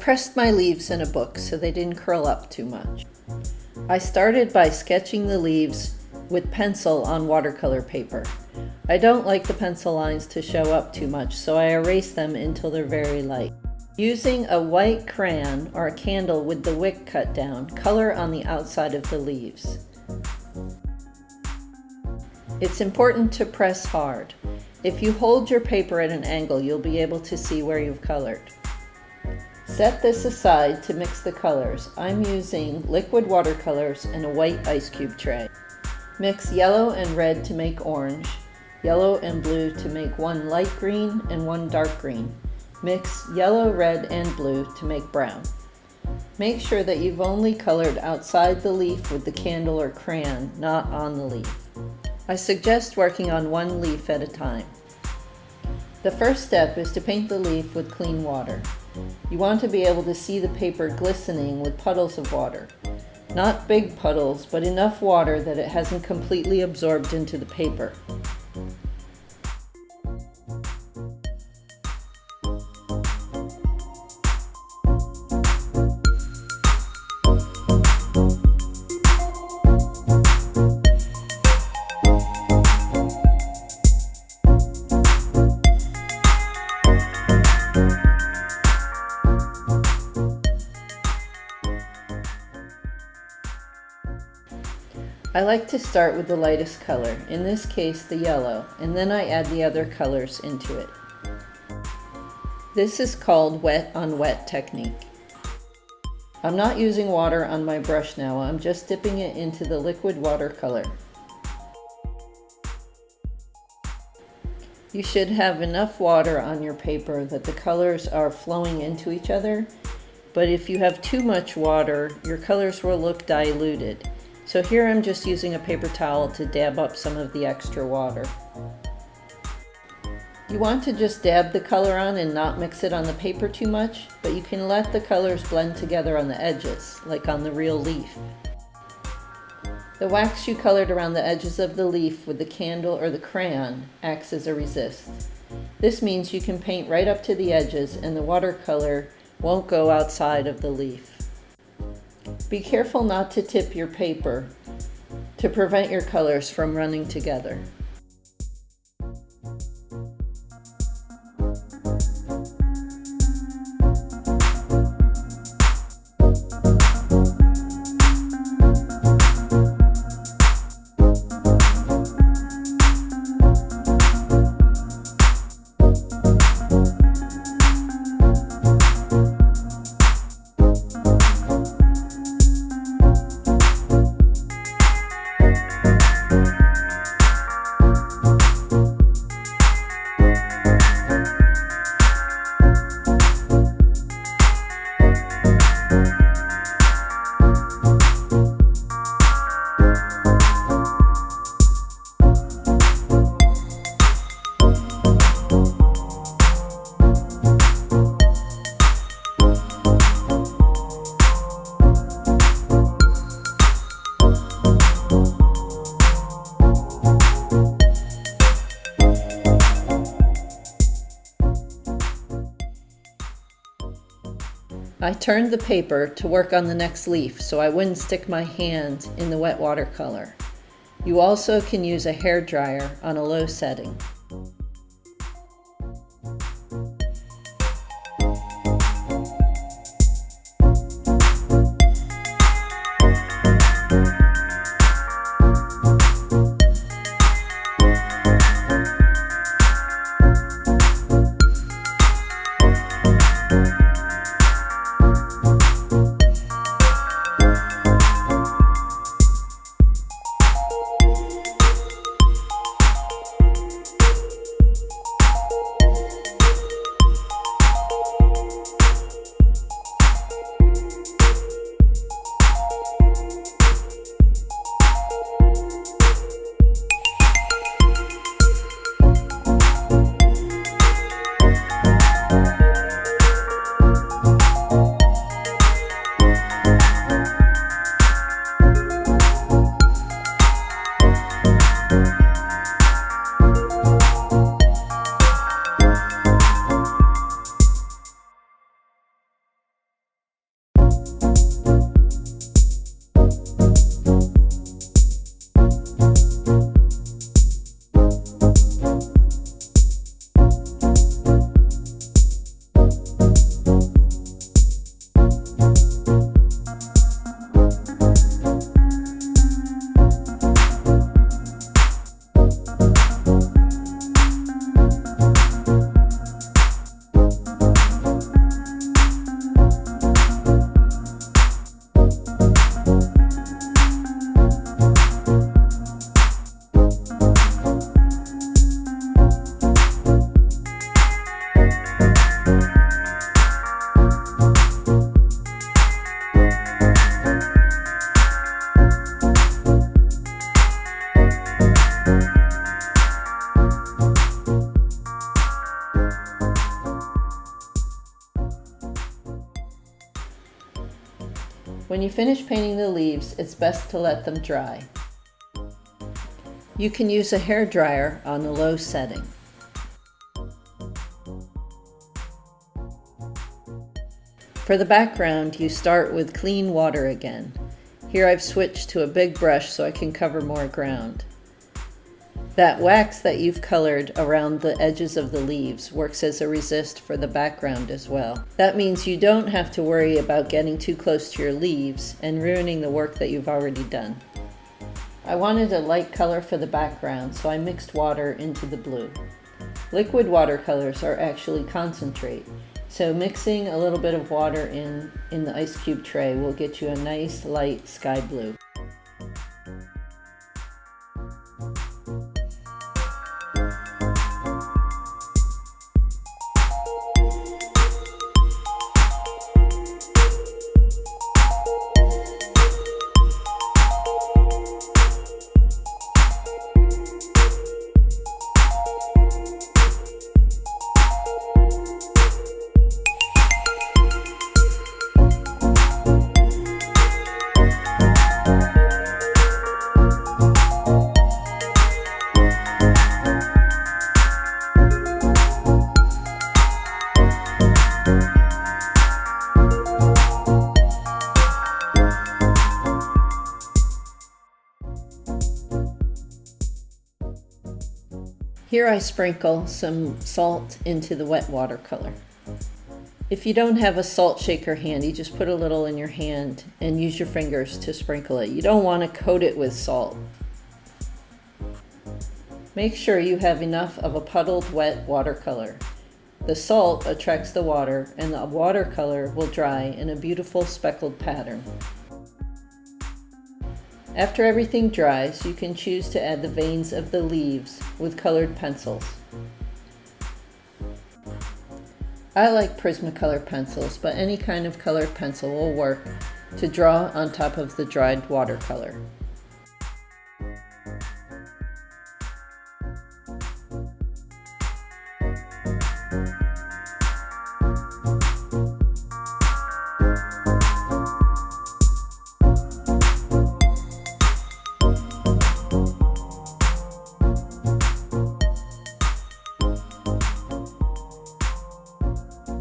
pressed my leaves in a book so they didn't curl up too much. I started by sketching the leaves with pencil on watercolor paper. I don't like the pencil lines to show up too much, so I erase them until they're very light. Using a white crayon or a candle with the wick cut down, color on the outside of the leaves. It's important to press hard. If you hold your paper at an angle, you'll be able to see where you've colored. Set this aside to mix the colors. I'm using liquid watercolors and a white ice cube tray. Mix yellow and red to make orange, yellow and blue to make one light green and one dark green. Mix yellow, red, and blue to make brown. Make sure that you've only colored outside the leaf with the candle or crayon, not on the leaf. I suggest working on one leaf at a time. The first step is to paint the leaf with clean water. You want to be able to see the paper glistening with puddles of water. Not big puddles, but enough water that it hasn't completely absorbed into the paper. I like to start with the lightest color, in this case the yellow, and then I add the other colors into it. This is called wet on wet technique. I'm not using water on my brush now, I'm just dipping it into the liquid watercolor. You should have enough water on your paper that the colors are flowing into each other, but if you have too much water, your colors will look diluted. So here I'm just using a paper towel to dab up some of the extra water. You want to just dab the color on and not mix it on the paper too much, but you can let the colors blend together on the edges, like on the real leaf. The wax you colored around the edges of the leaf with the candle or the crayon acts as a resist. This means you can paint right up to the edges and the watercolor won't go outside of the leaf. Be careful not to tip your paper to prevent your colors from running together. I turned the paper to work on the next leaf so I wouldn't stick my hand in the wet watercolor. You also can use a hair dryer on a low setting. When you finish painting the leaves, it's best to let them dry. You can use a hair dryer on the low setting. For the background, you start with clean water again. Here I've switched to a big brush so I can cover more ground. That wax that you've colored around the edges of the leaves works as a resist for the background as well. That means you don't have to worry about getting too close to your leaves and ruining the work that you've already done. I wanted a light color for the background, so I mixed water into the blue. Liquid watercolors are actually concentrate, so mixing a little bit of water in the ice cube tray will get you a nice light sky blue. Here I sprinkle some salt into the wet watercolor. If you don't have a salt shaker handy, just put a little in your hand and use your fingers to sprinkle it. You don't want to coat it with salt. Make sure you have enough of a puddled wet watercolor. The salt attracts the water and the watercolor will dry in a beautiful speckled pattern. After everything dries, you can choose to add the veins of the leaves with colored pencils. I like Prismacolor pencils, but any kind of colored pencil will work to draw on top of the dried watercolor.